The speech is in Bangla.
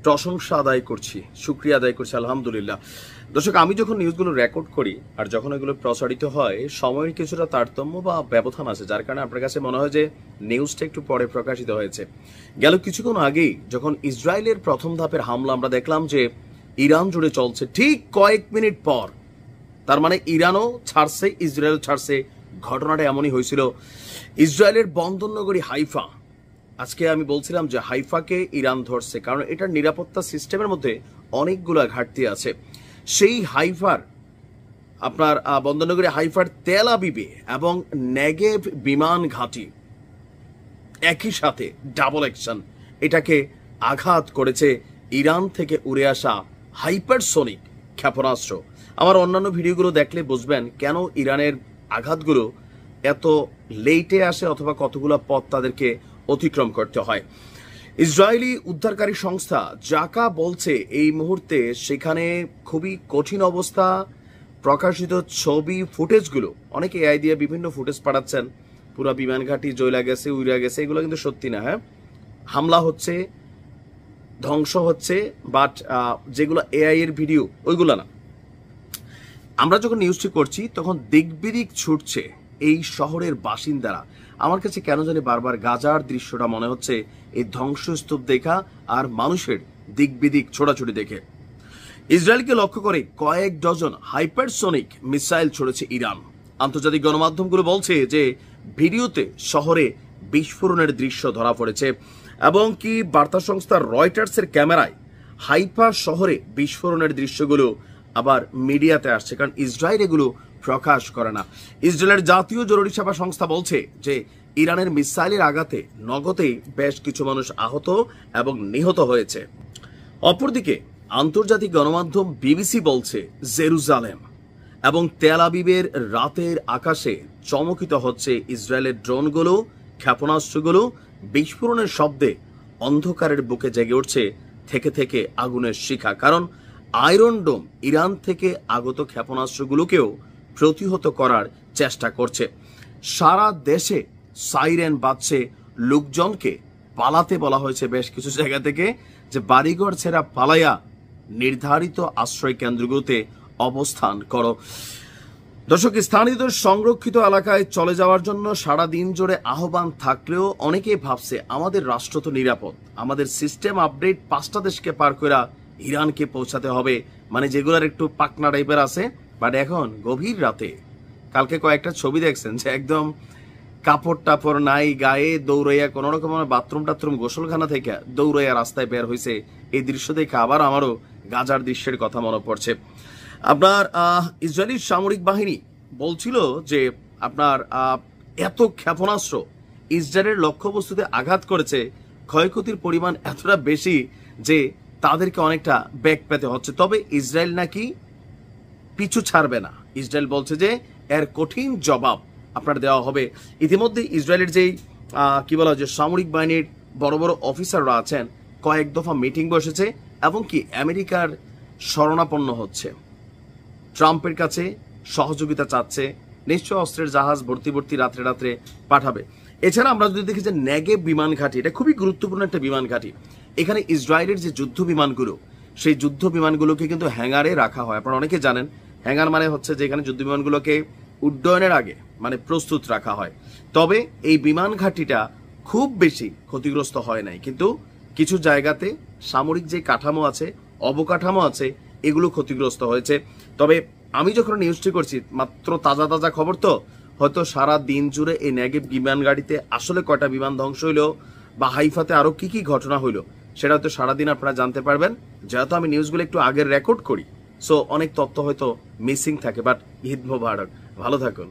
প্রশংসা আদায় করছি, শুকরিয়া আদায় করছি আলহামদুলিল্লাহ। দর্শক, আমি যখন নিউজগুলো রেকর্ড করি আর যখন এগুলো প্রচারিত হয়, সময়ের কিছুটা তারতম্য বা ব্যবধান আছে, যার কারণে আপনার কাছে মনে হয় যে নিউজটা একটু পরে প্রকাশিত হয়েছে। গেল কিছুক্ষণ আগেই যখন ইসরায়েলের প্রথম ধাপের হামলা আমরা দেখলাম যে ইরান জুড়ে চলছে, ঠিক কয়েক মিনিট পর, তার মানে ইরানও ছাড়ছে, ইসরায়েলও ছাড়ছে। ঘটনাটা এমনই হয়েছিল। ইসরায়েলের বন্দরনগরী হাইফা, আজকে আমি বলছিলাম যে হাইফাকে ইরান ধরছে, কারণ এটার নিরাপত্তা সিস্টেমের মধ্যে অনেকগুলো ঘাটতি আছে। সেই হাইফার আপনার বন্দরনগরী হাইফার তেল আবিবে এবং নেগেভ বিমান ঘাঁটি একই সাথে ডাবল অ্যাকশন, এটাকে আঘাত করেছে ইরান থেকে উড়ে আসা হাইপারসোনিক ক্ষেপণাস্ত্র। আমার অন্যান্য ভিডিওগুলো দেখলে বুঝবেন কেন ইরানের আঘাতগুলো এত লেটে আসে অথবা কতগুলো পথ তাদেরকে অতিক্রম করতে হয়। ইসরায়েলি উদ্ধারকারী সংস্থা জাকা বলছে এই মুহূর্তে সেখানে খুবই কঠিন অবস্থা। প্রকাশিত ছবি ফুটেজগুলো, অনেকে এআই দিয়ে বিভিন্ন ফুটেজ পাঠাচ্ছেন, পুরো বিমান ঘাঁটি জ্বলা গেছে, উড়ে গেছে, এগুলো কিন্তু সত্যি না। হ্যাঁ, হামলা হচ্ছে, ধ্বংস হচ্ছে, বাট যেগুলো এআই এর ভিডিও ওইগুলো না। আমরা যখন নিউজটি করছি তখন দিকবিদিক ছুটছে এই শহরের বাসিন্দারা। আমার কাছে কেন জানি বারবার গাজার দৃশ্যটা মনে হচ্ছে এই ধ্বংসস্তূপ দেখা আর মানুষের দিকবিদিক ছোটাছুটি দেখে। ইসরায়েলকে লক্ষ্য করে কয়েক ডজন হাইপারসোনিক মিসাইল ছড়েছে ইরান। আন্তর্জাতিক গণমাধ্যমগুলো বলছে যে ভিডিওতে শহরে বিস্ফোরণের দৃশ্য ধরা পড়েছে এবং কি বার্তা সংস্থা রয়টার্সের ক্যামেরায় হাইফা শহরে বিস্ফোরণের দৃশ্যগুলো আবার মিডিয়াতে আসছে, কারণ ইসরায়েল এগুলো প্রকাশ করে না। ইসরায়েলের জাতীয় জরুরি সেবা সংস্থা বলছে যে ইরানের মিসাইলের আঘাতে নগদেই বেশ কিছু মানুষ আহত এবং নিহত হয়েছে। অপরদিকে আন্তর্জাতিক গণমাধ্যম বিবিসি বলছে জেরুজালেম এবং তেল আবিবের রাতের আকাশে চমকিত হচ্ছে ইসরায়েলের ড্রোনগুলো, ক্ষেপণাস্ত্রগুলো। বিস্ফোরণের শব্দে অন্ধকারের বুকে জেগে উঠছে থেকে থেকে আগুনের শিখা, কারণ আয়রন ডোম ইরান থেকে আগত ক্ষেপণাস্ত্রগুলোকেও প্রতিহত করার চেষ্টা করছে। সারা দেশে সাইরেন বাজছে, লোকজনকে পালাতে বলা হয়েছে বেশ কিছু জায়গা থেকে, যে বাড়িঘর ছেড়া পালাইয়া নির্ধারিত আশ্রয় কেন্দ্রগুলোতে অবস্থান করো। দর্শক, স্থানীয়দের সংরক্ষিত এলাকায় চলে যাওয়ার জন্য সারা দিন জুড়ে আহ্বান থাকলেও অনেকেই ভাবছে আমাদের রাষ্ট্র তো নিরাপদ, আমাদের সিস্টেম আপডেট 5টা দেশকে পার করে ইরানকে পৌঁছাতে হবে, মানে যেগুলোর একটু পাকনা টাইপের আছে। বাট এখন গভীর রাতে, কালকে কয়েকটা ছবি দেখছেন যে একদম কাপড় টাপড় নাই গায়ে, দৌড়াইয়া কোন রকম বাথরুম টাথরুম গোসলখানা থেকে দৌড়াইয়া রাস্তায় বের হয়েছে। এই দৃশ্য দেখে আবার আমারও গাজার দৃশ্যের কথা মনে পড়ছে। আপনার ইসরায়েলি সামরিক বাহিনী বলছিল যে আপনার এত ক্ষেপণাস্ত্র ইসরায়েলের লক্ষ্যবস্তুতে আঘাত করেছে, ক্ষয়ক্ষতির পরিমাণ এতটা বেশি যে তাদেরকে অনেকটা ব্যাক পেতে হচ্ছে। তবে ইসরায়েল নাকি পিছু ছাড়বে না। ইসরায়েল বলছে যে এর কঠিন জবাব আপনার দেওয়া হবে। ইতিমধ্যে ইসরায়েলের যেই কি বলা হয় যে সামরিক বাহিনীর বড় বড় অফিসাররা আছেন, কয়েক দফা মিটিং বসেছে এবং কি আমেরিকার শরণাপন্ন হচ্ছে, ট্রাম্পের কাছে সহযোগিতা চাচ্ছে, নিশ্চয় অস্ত্রের জাহাজ ভর্তি ভর্তি রাত্রে রাত্রে পাঠাবে। এছাড়া আমরা যদি দেখি যে নেগেভ বিমান ঘাঁটি, এটা খুবই গুরুত্বপূর্ণ একটা বিমান ঘাঁটি। এখানে ইসরায়েলের যে যুদ্ধ বিমানগুলো, সেই যুদ্ধ বিমানগুলোকে কিন্তু হ্যাঙ্গারে রাখা হয়। আপনারা অনেকে জানেন হ্যাঙ্গার মানে হচ্ছে যেখানে যুদ্ধ বিমানগুলোকে উড্ডয়নের আগে মানে প্রস্তুত রাখা হয়। তবে এই বিমান ঘাঁটিটা খুব বেশি ক্ষতিগ্রস্ত হয় নাই, কিন্তু কিছু জায়গাতে সামরিক যে কাঠামো আছে, অবকাঠামো আছে, এগুলো ক্ষতিগ্রস্ত হয়েছে। তবে আমি যখন নিউজটি করছি মাত্র তাজা তাজা খবর, তো হয়তো সারা দিন জুড়ে এই নেগেভ বিমান গাড়িতে আসলে কয়টা বিমান ধ্বংস হইলো বা হাইফাতে আরো কি কি ঘটনা হইলো সেটা হয়তো সারাদিন আপনারা জানতে পারবেন, যেহেতু আমি নিউজগুলো একটু আগের রেকর্ড করি। সো অনেক তথ্য হয়তো মিসিং থাকে, বাট ঈদ মোবারক, ভালো থাকুন।